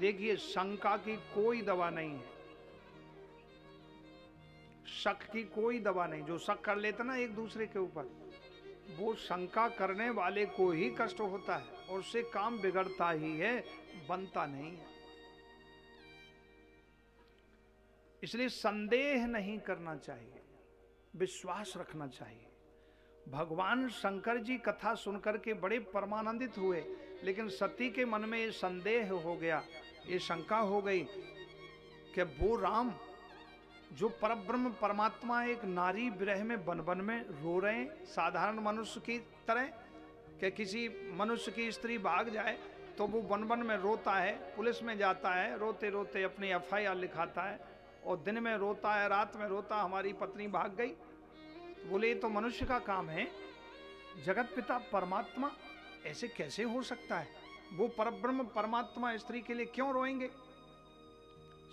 देखिए शंका की कोई दवा नहीं है, शक की कोई दवा नहीं। जो शक कर लेता ना एक दूसरे के ऊपर, वो शंका करने वाले को ही कष्ट होता है और उससे काम बिगड़ता ही है, बनता नहीं है। इसलिए संदेह नहीं करना चाहिए, विश्वास रखना चाहिए। भगवान शंकर जी कथा सुनकर के बड़े परमानंदित हुए, लेकिन सती के मन में ये संदेह हो गया, ये शंका हो गई कि वो राम जो परब्रह्म परमात्मा एक नारी विरह में बन बन में रो रहे हैं, साधारण मनुष्य की तरह, कि किसी मनुष्य की स्त्री भाग जाए तो वो वन वन में रोता है, पुलिस में जाता है, रोते रोते अपनी FIR लिखाता है, और दिन में रोता है, रात में रोता, हमारी पत्नी भाग गई। बोले ये तो मनुष्य का काम है, जगत पिता परमात्मा ऐसे कैसे हो सकता है? वो परब्रह्म परमात्मा स्त्री के लिए क्यों रोएंगे?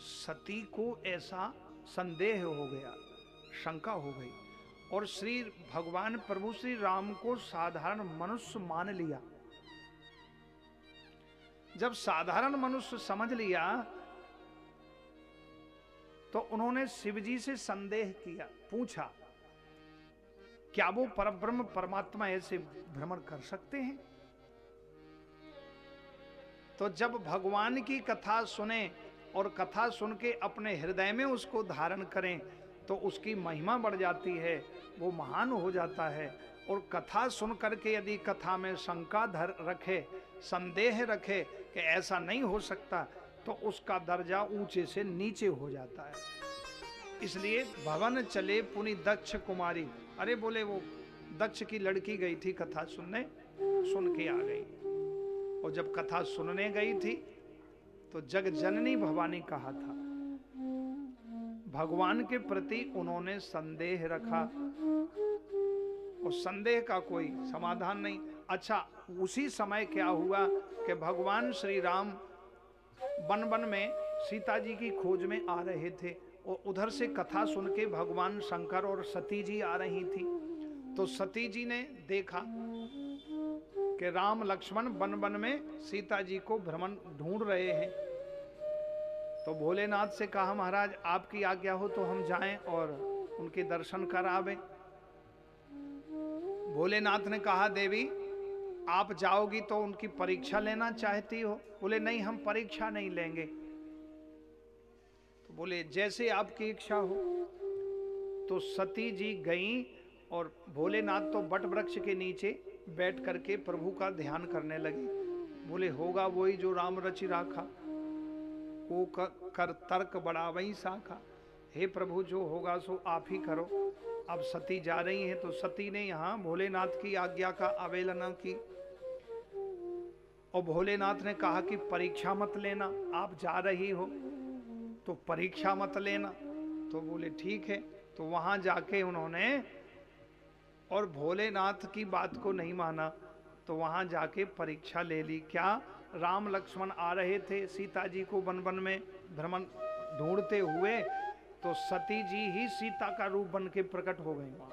सती को ऐसा संदेह हो गया, शंका हो गई, और श्री भगवान प्रभु श्री राम को साधारण मनुष्य मान लिया। जब साधारण मनुष्य समझ लिया तो उन्होंने शिव जी से संदेह किया, पूछा क्या वो परब्रह्म परमात्मा ऐसे भ्रमण कर सकते हैं? तो जब भगवान की कथा सुने और कथा सुन के अपने हृदय में उसको धारण करें तो उसकी महिमा बढ़ जाती है, वो महान हो जाता है। और कथा सुन करके यदि कथा में शंका रखे, संदेह रखे कि ऐसा नहीं हो सकता, तो उसका दर्जा ऊंचे से नीचे हो जाता है। इसलिए भवन चले पुनि दक्ष कुमारी, अरे बोले वो दक्ष की लड़की गई थी कथा सुनने, सुन के आ गई, और जब कथा सुनने गई थी तो जग जननी भवानी कहा था। भगवान के प्रति उन्होंने संदेह रखा और संदेह का कोई समाधान नहीं। अच्छा, उसी समय क्या हुआ कि भगवान श्री राम वन वन में सीता जी की खोज में आ रहे थे, और उधर से कथा सुन के भगवान शंकर और सती जी आ रही थी। तो सती जी ने देखा कि राम लक्ष्मण वन वन में सीता जी को भ्रमण ढूंढ रहे हैं। तो भोलेनाथ से कहा महाराज आपकी आज्ञा हो तो हम जाएं और उनके दर्शन कर आवें। भोलेनाथ ने कहा देवी आप जाओगी तो उनकी परीक्षा लेना चाहती हो? बोले नहीं, हम परीक्षा नहीं लेंगे। तो बोले जैसे आपकी इच्छा हो। तो सती जी गईं और भोलेनाथ तो वट वृक्ष के नीचे बैठ करके प्रभु का ध्यान करने लगे। बोले होगा वही जो राम रचि राखा, को कर तर्क बड़ा वही साखा। हे प्रभु जो होगा सो आप ही करो। अब सती जा रही हैं तो सती ने यहाँ भोलेनाथ की आज्ञा का अवहेलना की, और भोलेनाथ ने कहा कि परीक्षा मत लेना, आप जा रही हो तो परीक्षा मत लेना। तो बोले ठीक है। तो वहां जाके उन्होंने और भोलेनाथ की बात को नहीं माना, तो वहां जाके परीक्षा ले ली। क्या? राम लक्ष्मण आ रहे थे सीता जी को वन वन में भ्रमण ढूंढते हुए, तो सती जी ही सीता का रूप बन के प्रकट हो गई वहां।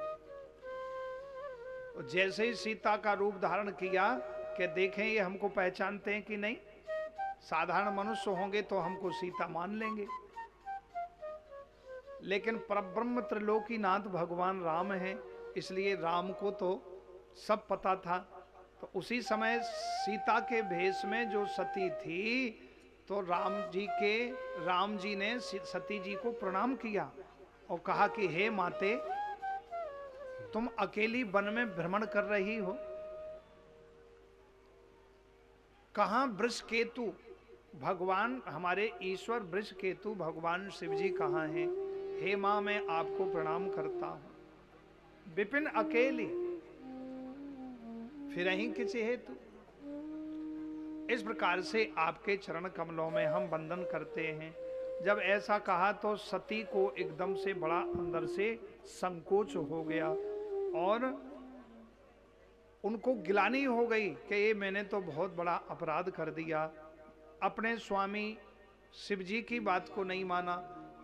जैसे ही सीता का रूप धारण किया कि देखें ये हमको पहचानते हैं कि नहीं, साधारण मनुष्य होंगे तो हमको सीता मान लेंगे, लेकिन परब्रह्म त्रिलोकीनाथ भगवान राम हैं, इसलिए राम को तो सब पता था। तो उसी समय सीता के भेष में जो सती थी, तो राम जी ने सती जी को प्रणाम किया और कहा कि हे माते तुम अकेली वन में भ्रमण कर रही हो, कहां वृषकेतु भगवान हमारे ईश्वर वृषकेतु भगवान शिव जी कहां हैं? हे मां मैं आपको प्रणाम करता हूं। विपिन अकेली फिर अहीं किसी हेतु। इस प्रकार से आपके चरण कमलों में हम वंदन करते हैं। जब ऐसा कहा तो सती को एकदम से बड़ा अंदर से संकोच हो गया और उनको गिलानी हो गई कि ये मैंने तो बहुत बड़ा अपराध कर दिया, अपने स्वामी शिव जी की बात को नहीं माना,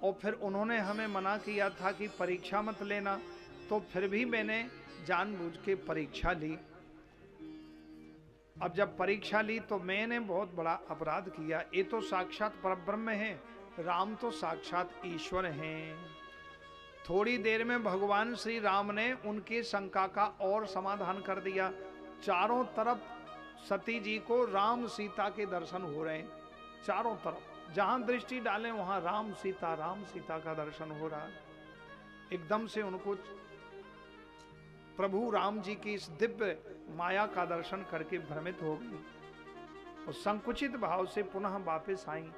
और फिर उन्होंने हमें मना किया था कि परीक्षा मत लेना, तो फिर भी मैंने जानबूझ के परीक्षा ली। अब जब परीक्षा ली तो मैंने बहुत बड़ा अपराध किया, ये तो साक्षात परब्रह्म है, राम तो साक्षात ईश्वर हैं। थोड़ी देर में भगवान श्री राम ने उनकी शंका का और समाधान कर दिया। चारों तरफ सती जी को राम सीता के दर्शन हो रहे हैं, चारों तरफ जहां दृष्टि डालें वहां राम सीता का दर्शन हो रहा है। एकदम से उनको प्रभु राम जी की इस दिव्य माया का दर्शन करके भ्रमित हो गई और संकुचित भाव से पुनः वापस आई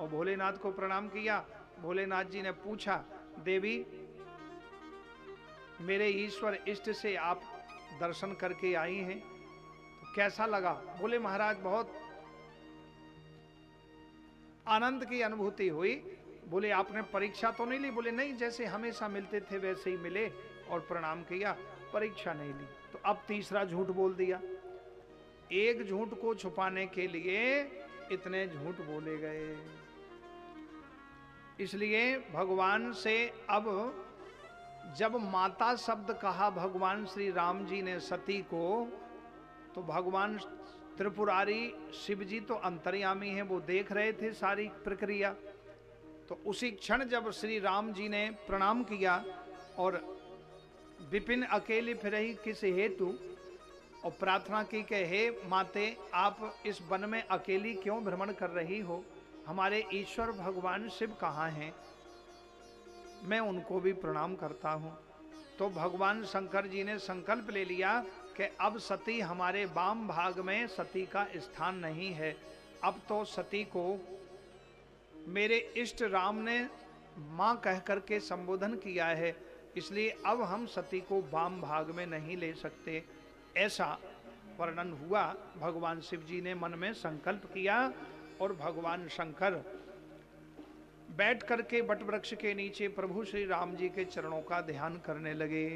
और भोलेनाथ को प्रणाम किया। भोलेनाथ जी ने पूछा, देवी मेरे ईश्वर इष्ट से आप दर्शन करके आई हैं, तो कैसा लगा? बोले महाराज बहुत आनंद की अनुभूति हुई। बोले आपने परीक्षा तो नहीं ली? बोले नहीं, जैसे हमेशा मिलते थे वैसे ही मिले और प्रणाम किया, परीक्षा नहीं ली। तो अब तीसरा झूठ बोल दिया। एक झूठ को छुपाने के लिए इतने झूठ बोले गए। इसलिए भगवान से अब जब माता शब्द कहा भगवान श्री राम जी ने सती को, तो भगवान त्रिपुरारी शिव जी तो अंतर्यामी हैं, वो देख रहे थे सारी प्रक्रिया। तो उसी क्षण जब श्री राम जी ने प्रणाम किया और विपिन अकेली फिरही किस हेतु, और प्रार्थना की कि हे माते आप इस वन में अकेली क्यों भ्रमण कर रही हो, हमारे ईश्वर भगवान शिव कहाँ हैं, मैं उनको भी प्रणाम करता हूँ। तो भगवान शंकर जी ने संकल्प ले लिया कि अब सती हमारे वाम भाग में सती का स्थान नहीं है, अब तो सती को मेरे इष्ट राम ने माँ कह करके संबोधन किया है, इसलिए अब हम सती को वाम भाग में नहीं ले सकते। ऐसा वर्णन हुआ। भगवान शिव जी ने मन में संकल्प किया और भगवान शंकर बैठ करके वट वृक्ष के नीचे प्रभु श्री राम जी के चरणों का ध्यान करने लगे।